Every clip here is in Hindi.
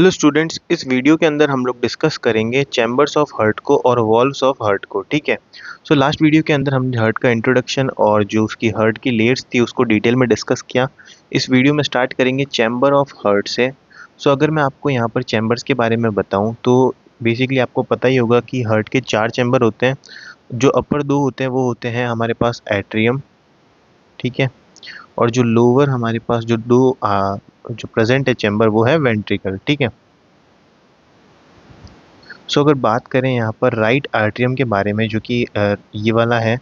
हेलो स्टूडेंट्स, इस वीडियो के अंदर हम लोग डिस्कस करेंगे चैम्बर्स ऑफ हार्ट को और वॉल्व्स ऑफ हार्ट को। ठीक है। सो लास्ट वीडियो के अंदर हमने हार्ट का इंट्रोडक्शन और जो उसकी हार्ट की लेयर्स थी उसको डिटेल में डिस्कस किया। इस वीडियो में स्टार्ट करेंगे चैम्बर ऑफ हार्ट से। सो अगर मैं आपको यहाँ पर चैम्बर्स के बारे में बताऊँ तो बेसिकली आपको पता ही होगा कि हार्ट के 4 चैम्बर होते हैं। जो अपर 2 होते हैं वो होते हैं हमारे पास एट्रियम, ठीक है, और जो लोअर हमारे पास जो जो प्रेजेंट है चैम्बर वो है वेंट्रिकल। ठीक है। सो अगर बात करें यहाँ पर राइट आर्टरियम के बारे में जो कि ये वाला है,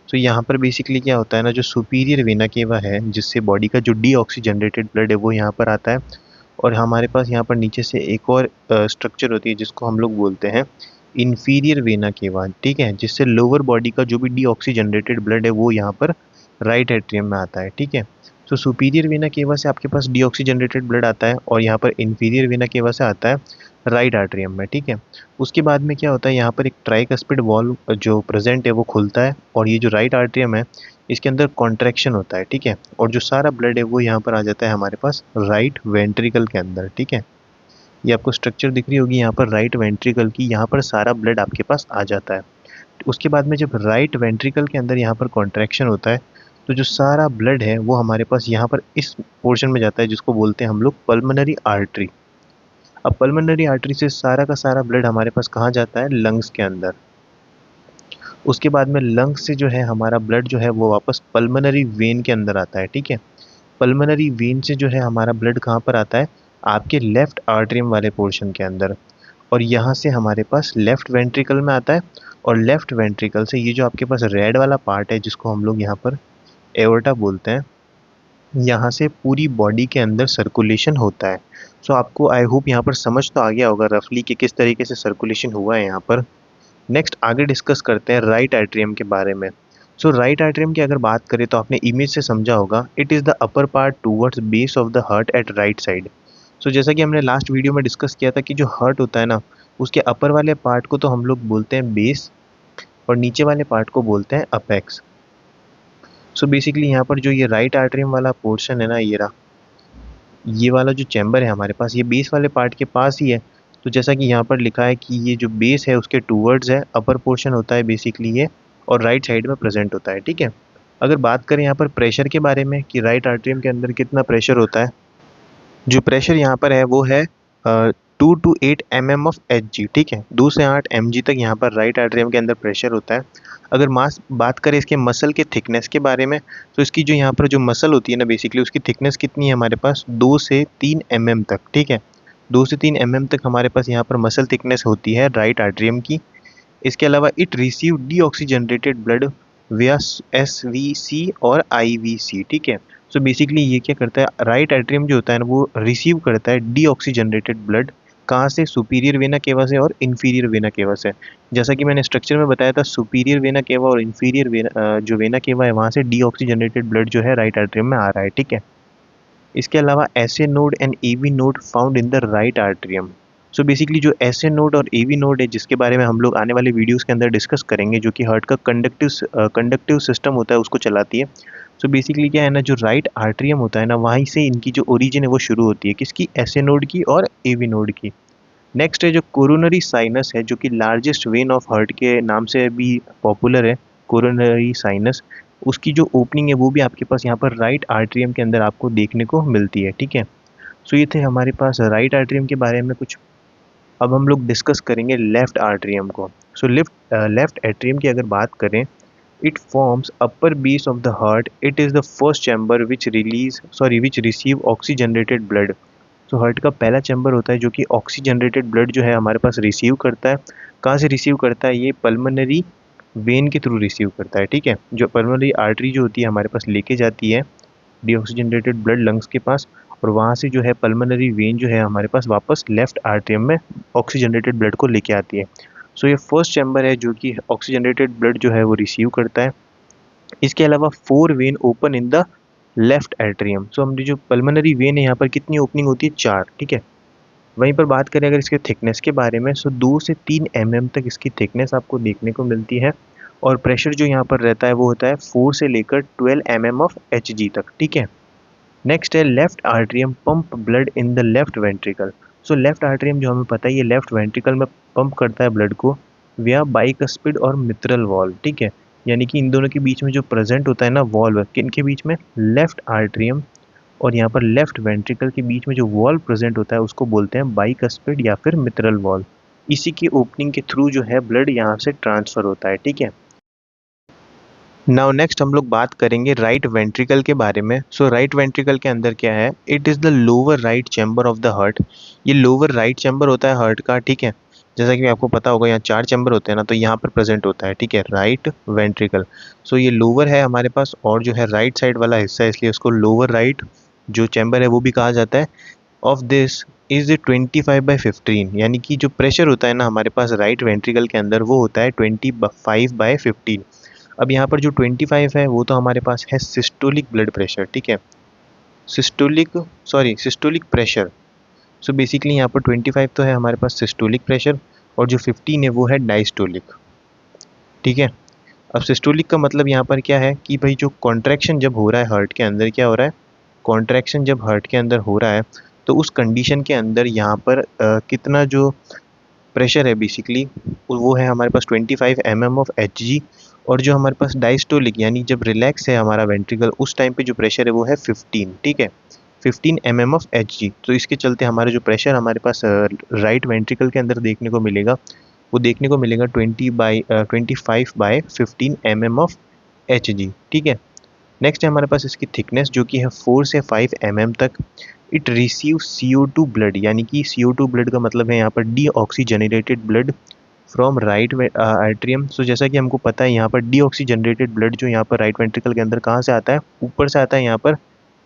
तो यहाँ पर बेसिकली क्या होता है ना, जो सुपीरियर वेना केवा है जिससे बॉडी का जो डीऑक्सीजनरेटेड ब्लड है वो यहाँ पर आता है। और हमारे पास यहाँ पर नीचे से एक और स्ट्रक्चर होती है जिसको हम लोग बोलते हैं इन्फीरियर वेना केवा, ठीक है, जिससे लोअर बॉडी का जो भी डीऑक्सीजनरेटेड ब्लड है वो यहाँ पर राइट एट्रियम में आता है। ठीक है। तो सुपीरियर वेना केवा से आपके पास डीऑक्सीजनरेटेड ब्लड आता है और यहाँ पर इन्फीरियर वेना केवा से आता है राइट आर्टरियम में। ठीक है। उसके बाद में क्या होता है, यहाँ पर एक ट्राइकस्पिड वॉल्व जो प्रेजेंट है वो खुलता है और ये जो राइट आर्टरियम है इसके अंदर कॉन्ट्रैक्शन होता है। ठीक है। और जो सारा ब्लड है वो यहाँ पर आ जाता है हमारे पास राइट वेंट्रिकल के अंदर। ठीक है। ये आपको स्ट्रक्चर दिख रही होगी यहाँ पर राइट वेंट्रिकल की, यहाँ पर सारा ब्लड आपके पास आ जाता है। उसके बाद में जब राइट वेंट्रिकल के अंदर यहाँ पर कॉन्ट्रैक्शन होता है तो जो सारा ब्लड है वो हमारे पास यहाँ पर इस पोर्शन में जाता है जिसको बोलते हैं हम लोग पल्मोनरी आर्टरी। अब पल्मोनरी आर्टरी से सारा का सारा ब्लड हमारे पास कहाँ जाता है, लंग्स के अंदर। उसके बाद में लंग्स से जो है हमारा ब्लड जो है वो वापस पल्मोनरी वेन के अंदर आता है। ठीक है। पल्मोनरी वेन से जो है हमारा ब्लड कहाँ पर आता है, आपके लेफ्ट आर्टरियम वाले पोर्शन के अंदर, और यहाँ से हमारे पास लेफ्ट वेंट्रिकल में आता है। और लेफ्ट वेंट्रिकल से ये जो आपके पास रेड वाला पार्ट है जिसको हम लोग यहाँ पर एओर्टा बोलते हैं, यहाँ से पूरी बॉडी के अंदर सर्कुलेशन होता है। सो आपको आई होप यहाँ पर समझ तो आ गया होगा रफली कि किस तरीके से सर्कुलेशन हुआ है यहाँ पर। नेक्स्ट आगे डिस्कस करते हैं राइट एट्रियम के बारे में। सो राइट एट्रियम की अगर बात करें तो आपने इमेज से समझा होगा, it is the upper part towards base of the heart at right side. So जैसा कि हमने लास्ट वीडियो में डिस्कस किया था कि जो हार्ट होता है ना, उसके अपर वाले पार्ट को तो हम लोग बोलते हैं बेस और नीचे वाले पार्ट को बोलते हैं अपेक्स। सो बेसिकली यहाँ पर जो ये राइट आर्टरियम वाला पोर्शन है ना, ये वाला जो चैम्बर है हमारे पास ये बेस वाले पार्ट के पास ही है। तो जैसा कि यहाँ पर लिखा है कि ये जो बेस है उसके टूवर्ड्स है, अपर पोर्शन होता है बेसिकली ये, और राइट साइड में प्रेजेंट होता है। ठीक है। अगर बात करें यहाँ पर प्रेशर के बारे में कि राइट आर्टरियम के अंदर कितना प्रेशर होता है, जो प्रेशर यहाँ पर है वो है 2 to 8 mm ऑफ Hg। ठीक है। 2 से 8 mg तक यहाँ पर राइट आर्टरियम के अंदर प्रेशर होता है। अगर बात करें इसके मसल के थिकनेस के बारे में, तो इसकी जो यहाँ पर जो मसल होती है ना, बेसिकली उसकी थिकनेस कितनी है हमारे पास, 2 से 3 mm तक। ठीक है। 2 से 3 mm तक हमारे पास यहाँ पर मसल थिकनेस होती है राइट आर्टरियम की। इसके अलावा इट रिसीव डीऑक्सीजनरेटेड ब्लड विया SVC और IVC। ठीक है। सो बेसिकली ये क्या करता है, राइट एट्रियम जो होता है ना वो रिसीव करता है डीऑक्सीजनरेटेड ब्लड, कहाँ से, सुपीरियर वेना केवा से और इन्फीरियर वेना केवा से। जैसा कि मैंने स्ट्रक्चर में बताया था, सुपीरियर वेना केवा और इन्फीरियर वेना जो वेना केवा है वहाँ से डीऑक्सीजनरेटेड ब्लड जो है राइट एट्रियम में आ रहा है। ठीक है। इसके अलावा SA node and AV node found in the right atrium. So basically जो एसए नोड और एवी नोड है जिसके बारे में हम लोग आने वाले वीडियोस के अंदर डिस्कस करेंगे, जो कि हार्ट का कंडक्टिव सिस्टम होता है उसको चलाती है। सो बेसिकली क्या है ना, जो राइट आर्टरियम होता है ना वहीं से इनकी जो ओरिजिन है वो शुरू होती है, किसकी, एसए नोड की और एवी नोड की। नेक्स्ट है जो कोरोनरी साइनस है, जो कि लार्जेस्ट वेन ऑफ हार्ट के नाम से भी पॉपुलर है, कोरोनरी साइनस। उसकी जो ओपनिंग है वो भी आपके पास यहाँ पर राइट आर्टरियम के अंदर आपको देखने को मिलती है। ठीक है। सो ये थे हमारे पास राइट आर्टरियम के बारे में कुछ। अब हम लोग डिस्कस करेंगे लेफ्ट आर्टरियम को। सो लेफ्ट एट्रियम की अगर बात करें, it forms upper base of the heart, it is the first chamber which receive oxygenated blood. तो हार्ट का पहला चैम्बर होता है जो कि ऑक्सीजनरेटेड ब्लड जो है हमारे पास रिसीव करता है। कहाँ से रिसीव करता है, ये पल्मोनरी वेन के थ्रू रिसीव करता है। ठीक है। जो पल्मोनरी आर्टरी जो होती है हमारे पास लेके जाती है डीऑक्सीजनरेटेड ब्लड लंग्स के पास, और वहाँ से जो है पल्मोनरी वेन जो है हमारे पास वापस लेफ्ट आर्टरियम में ऑक्सीजनरेटेड ब्लड को लेके आती है। सो ये फर्स्ट चैम्बर है जो कि ऑक्सीजनरेटेड ब्लड जो है वो रिसीव करता है। इसके अलावा 4 vein open in the left atrium. So हमारी जो पल्मोनरी वेन है यहाँ पर कितनी ओपनिंग होती है, 4। ठीक है। वहीं पर बात करें अगर इसके थिकनेस के बारे में, सो 2 से 3 mm तक इसकी थिकनेस आपको देखने को मिलती है। और प्रेशर जो यहाँ पर रहता है वो होता है 4 से लेकर 12 mm ऑफ Hg तक। ठीक है। नेक्स्ट है left atrium pump blood in the left ventricle. So left atrium जो हमें पता है ये लेफ्ट वेंट्रिकल में पंप करता है ब्लड को विया बाइकस्पिड और मित्रल वॉल्व, ठीक है। यानी कि इन दोनों के बीच में जो प्रेजेंट होता है ना वॉल्व, किन के बीच में, लेफ्ट आर्टरियम और यहाँ पर लेफ्ट वेंट्रिकल के बीच में जो वॉल्व प्रेजेंट होता है उसको बोलते हैं बाइकस्पिड या फिर मित्रल वॉल्व। इसी की ओपनिंग के थ्रू जो है ब्लड यहाँ से ट्रांसफर होता है, ठीक है। नाउ नेक्स्ट हम लोग बात करेंगे राइट वेंट्रिकल के बारे में। सो राइट वेंट्रिकल के अंदर क्या है, it is the lower right chamber of the heart. ये लोअर राइट चैम्बर होता है हार्ट का, ठीक है। जैसा कि आपको पता होगा यहाँ 4 चैम्बर होते हैं ना, तो यहाँ पर प्रेजेंट होता है, ठीक है, राइट वेंट्रिकल। सो ये लोअर है हमारे पास और जो है राइट साइड वाला हिस्सा है, इसलिए उसको लोअर राइट जो चैम्बर है वो भी कहा जाता है। ऑफ दिस इज 25/15, यानी कि जो प्रेशर होता है ना हमारे पास राइट वेंट्रिकल के अंदर वो होता है 25/15। अब यहाँ पर जो 25 है वो तो हमारे पास है सिस्टोलिक ब्लड प्रेशर, ठीक है, सिस्टोलिक प्रेशर। सो बेसिकली यहाँ पर 25 तो है हमारे पास सिस्टोलिक प्रेशर और जो 15 है वो है डायस्टोलिक, ठीक है। अब सिस्टोलिक का मतलब यहाँ पर क्या है कि भाई जो कॉन्ट्रैक्शन जब हो रहा है हार्ट के अंदर, क्या हो रहा है, कॉन्ट्रैक्शन जब हार्ट के अंदर हो रहा है तो उस कंडीशन के अंदर यहाँ पर कितना जो प्रेशर है बेसिकली वो है हमारे पास 25 mm ऑफ Hg। और जो हमारे पास डायस्टोलिक यानी जब रिलैक्स है हमारा वेंट्रिकल उस टाइम पे जो प्रेशर है वो है 15, ठीक है, 15 mm ऑफ Hg। तो इसके चलते हमारा जो प्रेशर हमारे पास राइट वेंट्रिकल के अंदर देखने को मिलेगा वो देखने को मिलेगा 25/15 mm ऑफ Hg, ठीक है। नेक्स्ट है हमारे पास इसकी थिकनेस जो कि है 4 से 5 mm तक। इट रिसीव CO2 ब्लड, यानी कि CO2 ब्लड का मतलब है यहाँ पर deoxygenated blood from right atrium. So जैसा कि हमको पता है यहाँ पर डीऑक्सीजनेटेड ब्लड जो यहाँ पर राइट वेंट्रिकल के अंदर कहाँ से आता है, ऊपर से आता है, यहाँ पर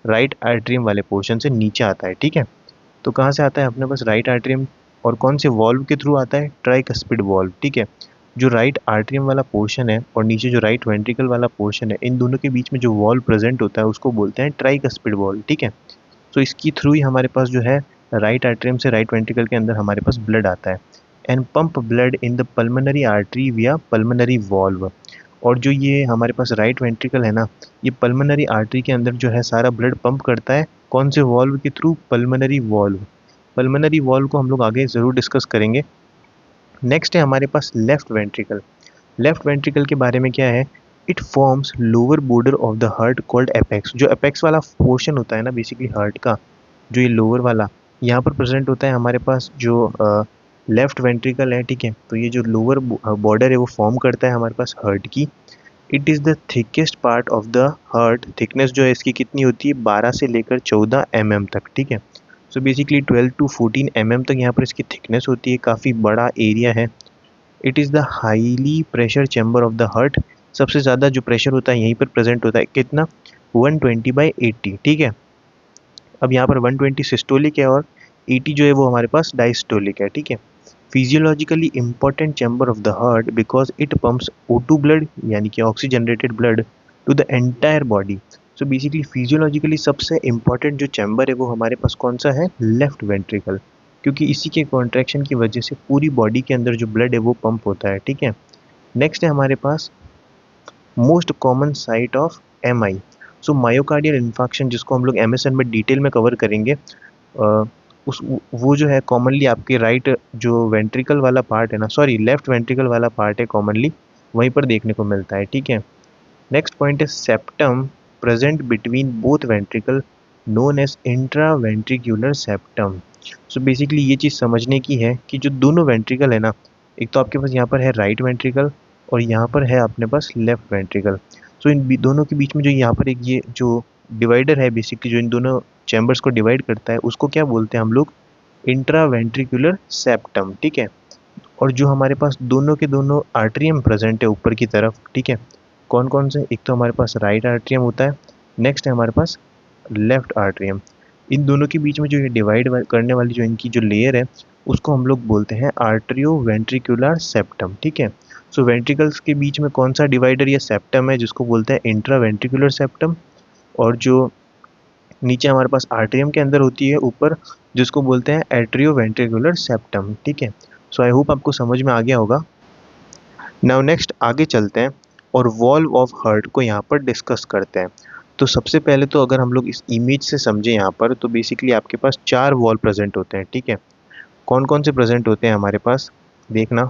राइट आर्टरियम वाले पोर्शन से नीचे आता है, ठीक है। तो कहाँ से आता है अपने पास, राइट आर्टरियम, और कौन से वॉल्व के थ्रू आता है, ट्राइकस्पिड वॉल्व, ठीक है। जो राइट आर्टरियम वाला पोर्शन है और नीचे जो राइट वेंट्रिकल वाला पोर्शन है इन दोनों के बीच में जो वॉल्व प्रेजेंट होता है उसको बोलते हैं ट्राइकस्पिड वॉल्व, ठीक है। तो इसकी थ्रू ही हमारे पास जो है राइट आर्टरियम से राइट वेंट्रिकल के अंदर हमारे पास ब्लड आता है and pump blood in the pulmonary artery विया पल्मोनरी वॉल्व। और जो ये हमारे पास राइट वेंट्रिकल है ना, ये पल्मोनरी आर्टरी के अंदर जो है सारा ब्लड पंप करता है, कौन से वॉल्व के through, pulmonary valve. Pulmonary valve को हम लोग आगे ज़रूर डिस्कस करेंगे। नेक्स्ट है हमारे पास लेफ्ट वेंट्रिकल। लेफ्ट वेंट्रिकल के बारे में क्या है, it forms lower border of the heart called apex. जो एपेक्स वाला पोर्शन होता है ना बेसिकली हार्ट का, जो ये लोअर वाला यहाँ पर प्रेजेंट होता है हमारे पास जो लेफ्ट वेंट्रिकल है, ठीक है। तो ये जो लोअर बॉर्डर है वो फॉर्म करता है हमारे पास हार्ट की। It is the thickest part of the heart. Thickness जो है इसकी कितनी होती है, 12 से लेकर 14 mm तक, ठीक है। सो बेसिकली 12 to 14 mm तक यहाँ पर इसकी थिकनेस होती है, काफ़ी बड़ा एरिया है। It is the highly pressure chamber of the heart. सबसे ज़्यादा जो प्रेशर होता है यहीं पर प्रेजेंट होता है, कितना, 120/80, ठीक है। अब यहाँ पर 120 सिस्टोलिक है और 80 जो है वो हमारे पास डायस्टोलिक है, ठीक है। Physiologically important chamber of the heart because it pumps O2 blood, यानी कि oxygenated blood, to the entire body. So basically physiologically सबसे इम्पॉर्टेंट जो चैम्बर है वो हमारे पास कौन सा है, लेफ्ट वेंट्रिकल, क्योंकि इसी के कॉन्ट्रैक्शन की वजह से पूरी बॉडी के अंदर जो ब्लड है वो पंप होता है, ठीक है। नेक्स्ट है हमारे पास most common site of MI। So myocardial infarction, जिसको हम लोग MSN में डिटेल में कवर करेंगे, उस वो जो है कॉमनली आपके राइट जो वेंट्रिकल वाला पार्ट है ना, सॉरी लेफ्ट वेंट्रिकल वाला पार्ट है, कॉमनली वहीं पर देखने को मिलता है, ठीक है। नेक्स्ट पॉइंट है septum present between both ventricle known as intra ventricular septum. So basically ये चीज़ समझने की है कि जो दोनों वेंट्रिकल है ना, एक तो आपके पास यहाँ पर है राइट वेंट्रिकल और यहाँ पर है अपने पास लेफ्ट वेंट्रिकल। सो इन दोनों के बीच में जो यहाँ पर एक ये जो डिवाइडर है बेसिकली जो इन दोनों चैम्बर्स को डिवाइड करता है उसको क्या बोलते हैं हम लोग, इंट्रा वेंट्रिकुलर सेप्टम, ठीक है। और जो हमारे पास दोनों के दोनों आर्टरियम प्रेजेंट है ऊपर की तरफ, ठीक है, कौन कौन से, एक तो हमारे पास राइट आर्टरियम होता है, नेक्स्ट है हमारे पास लेफ्ट आर्टरियम। इन दोनों के बीच में जो ये डिवाइड करने वाली जो इनकी जो लेयर है उसको हम लोग बोलते हैं आर्टरियो वेंट्रिकुलर सेप्टम, ठीक है। सो वेंट्रिकल्स के बीच में कौन सा डिवाइडर या सेप्टम है जिसको बोलते हैं इंट्रा वेंट्रिकुलर सेप्टम, और जो नीचे हमारे पास आर्टरियम के अंदर होती है ऊपर, जिसको बोलते हैं एट्रियो वेंट्रिकुलर सेप्टम, ठीक है। सो आई होप आपको समझ में आ गया होगा। नाउ नेक्स्ट आगे चलते हैं और वॉल्व ऑफ हार्ट को यहाँ पर डिस्कस करते हैं। तो सबसे पहले तो अगर हम लोग इस इमेज से समझें यहाँ पर, तो बेसिकली आपके पास 4 वॉल्व प्रेजेंट होते हैं, ठीक है। कौन कौन से प्रेजेंट होते हैं हमारे पास, देखना।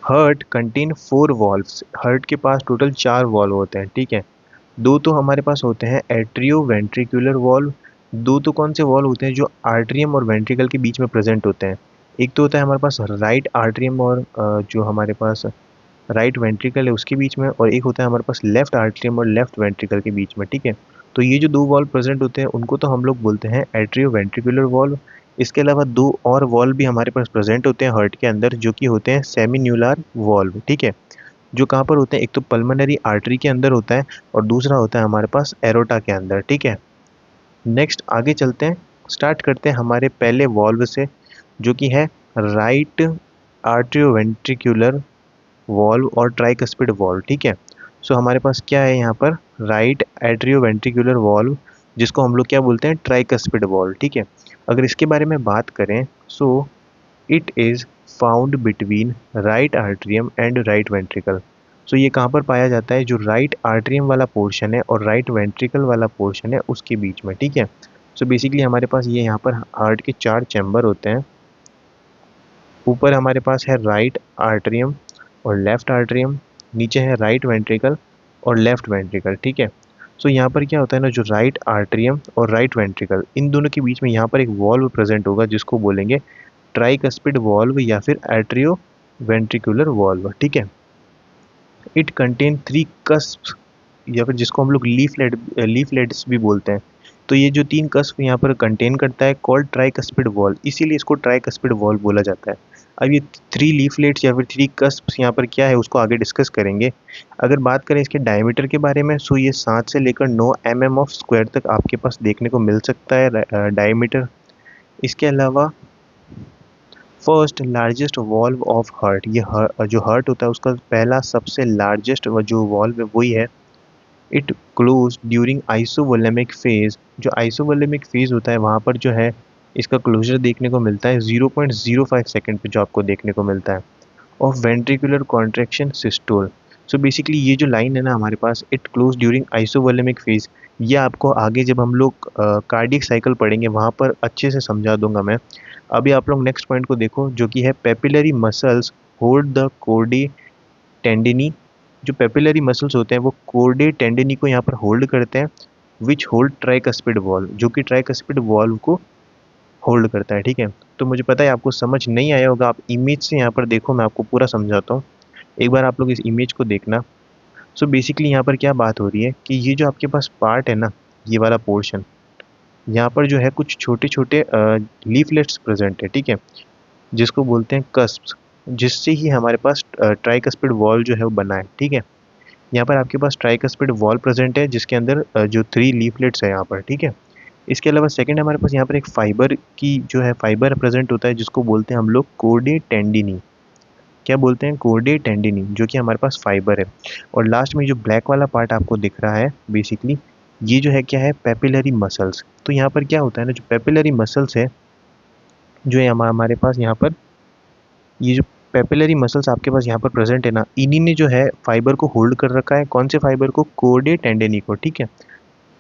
हार्ट कंटेन 4 वॉल्व्स, हार्ट के पास टोटल 4 वॉल्व होते हैं, ठीक है। दो तो हमारे पास होते हैं एट्रियो वेंट्रिकुलर वॉल्व, दो तो कौन से वॉल्व होते हैं जो आर्ट्रियम और वेंट्रिकल के बीच में प्रेजेंट होते हैं। एक तो होता है हमारे पास राइट आर्ट्रियम और जो हमारे पास राइट वेंट्रिकल है उसके बीच में, और एक होता है हमारे पास लेफ्ट आर्ट्रियम और लेफ्ट वेंट्रिकल के बीच में, ठीक है। तो ये जो दो वॉल्व प्रेजेंट होते हैं उनको तो हम लोग बोलते हैं एट्रियो वेंट्रिकुलर वॉल्व। इसके अलावा दो और वॉल्व भी हमारे पास प्रेजेंट होते हैं हार्ट के अंदर, जो कि होते हैं सेमिन्यूलर वॉल्व, ठीक है। जो कहाँ पर होते हैं, एक तो पल्मोनरी आर्टरी के अंदर होता है और दूसरा होता है हमारे पास एरोटा के अंदर, ठीक है। नेक्स्ट आगे चलते हैं, स्टार्ट करते हैं हमारे पहले वॉल्व से, जो कि है राइट आर्ट्रियोवेंट्रिकुलर वॉल्व और ट्राइकस्पिड वॉल्व, ठीक है। सो हमारे पास क्या है यहाँ पर, राइट एट्रियोवेंट्रिकुलर वॉल्व, जिसको हम लोग क्या बोलते हैं, ट्राइकस्पिड वॉल्व, ठीक है। अगर इसके बारे में बात करें, so it is found between right atrium and right ventricle. So ये कहाँ पर पाया जाता है, जो राइट आर्ट्रियम वाला पोर्शन है और राइट वेंट्रिकल वाला पोर्शन है उसके बीच में, ठीक है। सो बेसिकली हमारे पास ये यहाँ पर हार्ट के 4 चैम्बर होते हैं। ऊपर हमारे पास है राइट आर्ट्रियम और लेफ्ट आर्ट्रियम, नीचे है राइट वेंट्रिकल और लेफ्ट वेंट्रिकल, ठीक है। सो यहाँ पर क्या होता है ना, जो राइट आर्ट्रियम और राइट वेंट्रिकल इन दोनों के बीच में यहाँ पर एक वॉल्व प्रेजेंट होगा जिसको बोलेंगे ट्राइकस्पिड वॉल्व या फिर एट्रियो वेंट्रिकुलर वॉल्व, ठीक है। इट कंटेन 3 कस्प या फिर जिसको हम लोग लीफलेट्स भी बोलते हैं। तो ये जो 3 कस्प यहाँ पर कंटेन करता है कॉल्ड ट्राइकस्पिड वॉल्व, इसीलिए इसको ट्राइकस्पिड वॉल्व बोला जाता है। अब ये 3 लीफलेट्स या फिर 3 कस्प यहाँ पर क्या है उसको आगे डिस्कस करेंगे। अगर बात करें इसके डायमीटर के बारे में, सो ये 7 से लेकर 9 mm ऑफ स्क्वायर तक आपके पास देखने को मिल सकता है डायमीटर। इसके अलावा first largest valve of heart, ये जो हार्ट होता है उसका पहला सबसे लार्जेस्ट जो वॉल्व है वही है। इट क्लोज ड्यूरिंग आइसोवोलेमिक फेज, जो आइसोवोलेमिक फेज होता है वहाँ पर जो है इसका क्लोजर देखने को मिलता है 0.05 सेकेंड पे, जो आपको देखने को मिलता है। Of ventricular contraction systole, so basically ये जो लाइन है ना हमारे पास, इट क्लोज ड्यूरिंग आइसोवोलेमिक फेज, ये आपको आगे जब हम लोग कार्डियक साइकिल पढ़ेंगे वहाँ पर अच्छे से समझा दूंगा मैं। अभी आप लोग नेक्स्ट पॉइंट को देखो, जो कि है papillary muscles hold the chordae tendineae, जो पेपिलरी मसल्स होते हैं वो कोर्डे टेंडिनी को यहाँ पर होल्ड करते हैं, विच होल्ड ट्राइकस्पिड वॉल्व, जो कि ट्राइकस्पिड वॉल्व को होल्ड करता है, ठीक है। तो मुझे पता है आपको समझ नहीं आया होगा, आप इमेज से यहाँ पर देखो, मैं आपको पूरा समझाता हूँ। एक बार आप लोग इस इमेज को देखना। सो बेसिकली यहाँ पर क्या बात हो रही है कि ये जो आपके पास पार्ट है ना, ये वाला पोर्शन, यहाँ पर जो है कुछ छोटे छोटे लीफलेट्स प्रेजेंट है, ठीक है, जिसको बोलते हैं कस्प्स, जिससे ही हमारे पास ट्राइकस्पिड वॉल जो है वो बना है, ठीक है। यहाँ पर आपके पास ट्राइकस्पिड वॉल प्रेजेंट है जिसके अंदर जो 3 लीफलेट्स है यहाँ पर, ठीक है। इसके अलावा सेकंड हमारे पास यहाँ पर एक फाइबर की जो है फाइबर प्रेजेंट होता है जिसको बोलते हैं हम लोग कोर्डे टेंडिनी, क्या बोलते हैं, कोर्डे टेंडिनी, जो कि हमारे पास फाइबर है। और लास्ट में जो ब्लैक वाला पार्ट आपको दिख रहा है बेसिकली, ये जो है क्या है, पेपिलरी मसल्स। तो यहाँ पर क्या होता है ना, जो पेपिलरी मसल्स है जो है हमारे पास यहाँ पर, ये जो पेपिलरी मसल्स आपके पास यहाँ पर प्रेजेंट है ना, इन्हीं ने जो है फाइबर को होल्ड कर रखा है, कौन से फाइबर को, कोर्डे टेंडिनी को, ठीक है।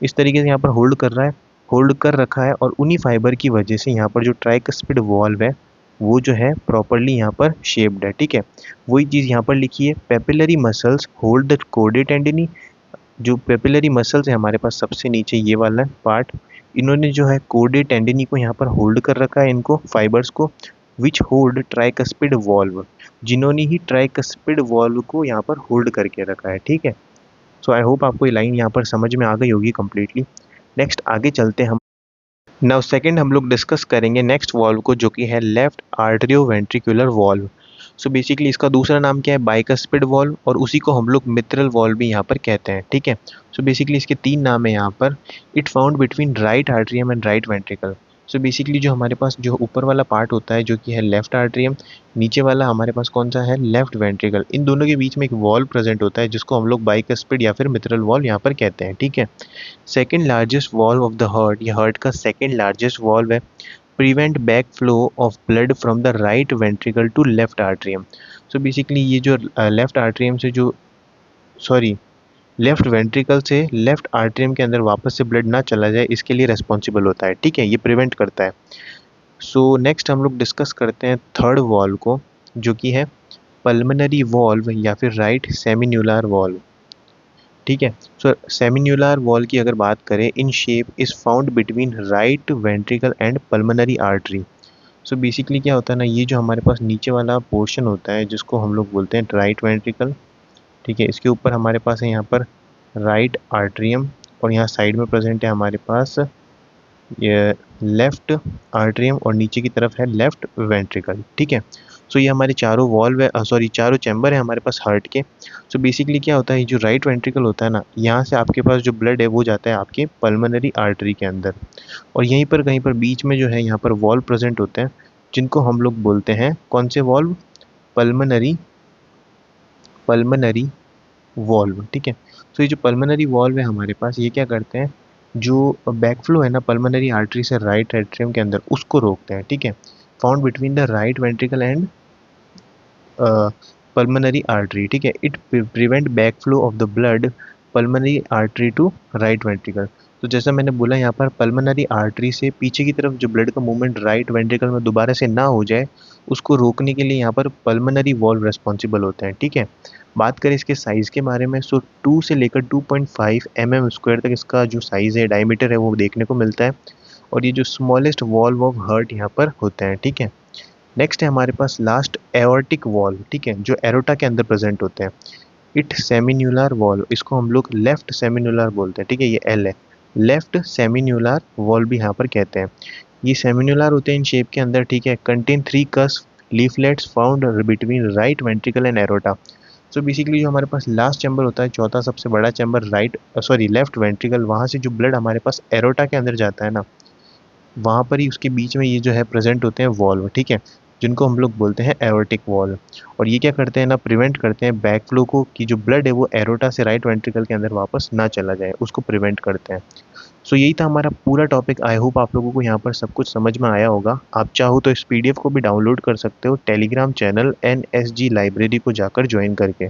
इस तरीके से यहाँ पर होल्ड कर रहा है, होल्ड कर रखा है, और उन्हीं फाइबर की वजह से यहाँ पर जो ट्राइकस्पिड वॉल्व है वो जो है प्रॉपरली यहाँ पर शेप्ड है, ठीक है। वही चीज़ यहाँ पर लिखी है, papillary muscles hold the chordae tendineae. जो पेपिलरी मसल्स है हमारे पास सबसे नीचे ये वाला पार्ट, इन्होंने जो है कोर्डे टेंडिनी को यहाँ पर होल्ड कर रखा है, इनको फाइबर्स को, विच होल्ड ट्राइकस्पिड वॉल्व, जिन्होंने ही ट्राइकस्पिड वॉल्व को यहाँ पर होल्ड करके रखा है, ठीक है। सो आई होप आपको ये लाइन यहाँ पर समझ में आ गई होगी कम्प्लीटली। नेक्स्ट आगे चलते हैं हम। नाउ सेकंड हम लोग डिस्कस करेंगे नेक्स्ट वॉल्व को, जो कि है left atrioventricular valve. So basically इसका दूसरा नाम क्या है, बाइकस्पिड वॉल्व, और उसी को हम लोग मित्रल वॉल्व भी यहाँ पर कहते हैं, ठीक है। सो बेसिकली इसके 3 नाम है यहाँ पर। It found between right atrium and right ventricle. So basically जो हमारे पास जो ऊपर वाला पार्ट होता है जो कि है लेफ्ट आर्टरियम, नीचे वाला हमारे पास कौन सा है, लेफ्ट वेंट्रिकल, इन दोनों के बीच में एक वॉल्व प्रेजेंट होता है जिसको हम लोग बाइकस्पिड या फिर मित्रल वॉल्व यहाँ पर कहते हैं, ठीक है। Second largest valve of the heart, ये हार्ट का सेकेंड लार्जेस्ट वॉल्व है। Prevent back flow of blood from the right ventricle to left atrium. So basically ये जो लेफ्ट आर्ट्रियम से जो, सॉरी, लेफ्ट वेंट्रिकल से लेफ्ट आर्ट्रियम के अंदर वापस से ब्लड ना चला जाए, इसके लिए रेस्पॉन्सिबल होता है, ठीक है, ये प्रिवेंट करता है। सो नेक्स्ट हम लोग डिस्कस करते हैं थर्ड वॉल्व को, जो कि है पल्मोनरी वॉल्व या फिर राइट सेमिन्यूलर वॉल्व। ठीक है। सो सेमिन्यूलर वॉल की अगर बात करें, in shape is found between right ventricle and pulmonary artery. So basically क्या होता है ना, ये जो हमारे पास नीचे वाला पोर्शन होता है जिसको हम लोग बोलते हैं राइट वेंट्रिकल, ठीक है, इसके ऊपर हमारे पास है यहाँ पर राइट आर्ट्रियम, और यहाँ साइड में प्रेजेंट है हमारे पास ये लेफ्ट आर्ट्रियम, और नीचे की तरफ है लेफ्ट वेंट्रिकल। ठीक है। सो ये हमारे चारों वॉल्व है, सॉरी चारों चैम्बर है हमारे पास हार्ट के। सो बेसिकली क्या होता है, जो राइट वेंट्रिकल होता है ना, यहाँ से आपके पास जो ब्लड है वो जाता है आपके पल्मोनरी आर्टरी के अंदर, और यहीं पर कहीं पर बीच में जो है यहाँ पर वॉल्व प्रेजेंट होते हैं, जिनको हम लोग बोलते हैं कौन से वॉल्व, पल्मोनरी पल्मोनरी वॉल्व। ठीक है। तो ये जो पल्मोनरी वॉल्व है हमारे पास, ये क्या करते हैं, जो बैकफ्लो है ना पल्मोनरी आर्टरी से राइट एट्रियम के अंदर, उसको रोकते हैं। ठीक है। Found between the right ventricle and pulmonary artery. ठीक है। It prevent backflow of the blood pulmonary artery to right ventricle. तो जैसा मैंने बोला, यहाँ पर पल्मोनरी आर्टरी से पीछे की तरफ जो ब्लड का मूवमेंट राइट वेंट्रिकल में दोबारा से ना हो जाए, उसको रोकने के लिए यहाँ पर पल्मोनरी वॉल्व रेस्पॉन्सिबल होते हैं। ठीक है। बात करें इसके साइज़ के बारे में, सो 2 से लेकर 2.5 mm² तक इसका जो साइज़ है, डायमीटर है, वो देखने को मिलता है, और ये जो स्मॉलेस्ट वॉल्व ऑफ हार्ट यहाँ पर होते हैं। ठीक है। नेक्स्ट है हमारे पास लास्ट एओर्टिक वॉल्व। ठीक है, जो एरोटा के अंदर प्रेजेंट होते हैं। इट सेमिन्यूलर वॉल्व, इसको हम लोग लेफ्ट सेमिन्यूलर बोलते हैं। ठीक है, ये एल है, लेफ्ट सेमिन्यूलर वॉल्व भी यहाँ पर कहते हैं। ये सेमिन्यूलर होते हैं इन शेप के अंदर। ठीक है। Contain 3 cusp leaflets found between right ventricle and aorta. So basically जो हमारे पास लास्ट चैम्बर होता है, चौथा सबसे बड़ा चैम्बर, लेफ्ट वेंट्रिकल, वहाँ से जो ब्लड हमारे पास एरोटा के अंदर जाता है ना, वहाँ पर ही उसके बीच में ये जो है प्रेजेंट होते हैं वॉल्व। ठीक है, जिनको हम लोग बोलते हैं एओर्टिक वॉल्व। और ये क्या करते हैं ना, प्रिवेंट करते हैं बैक फ्लो को, कि जो ब्लड है वो एरोटा से राइट वेंट्रिकल के अंदर वापस ना चला जाए, उसको प्रिवेंट करते हैं। सो यही था हमारा पूरा टॉपिक। आई होप आप लोगों को यहाँ पर सब कुछ समझ में आया होगा। आप चाहो तो इस PDF को भी डाउनलोड कर सकते हो टेलीग्राम चैनल NSG लाइब्रेरी को जाकर ज्वाइन करके।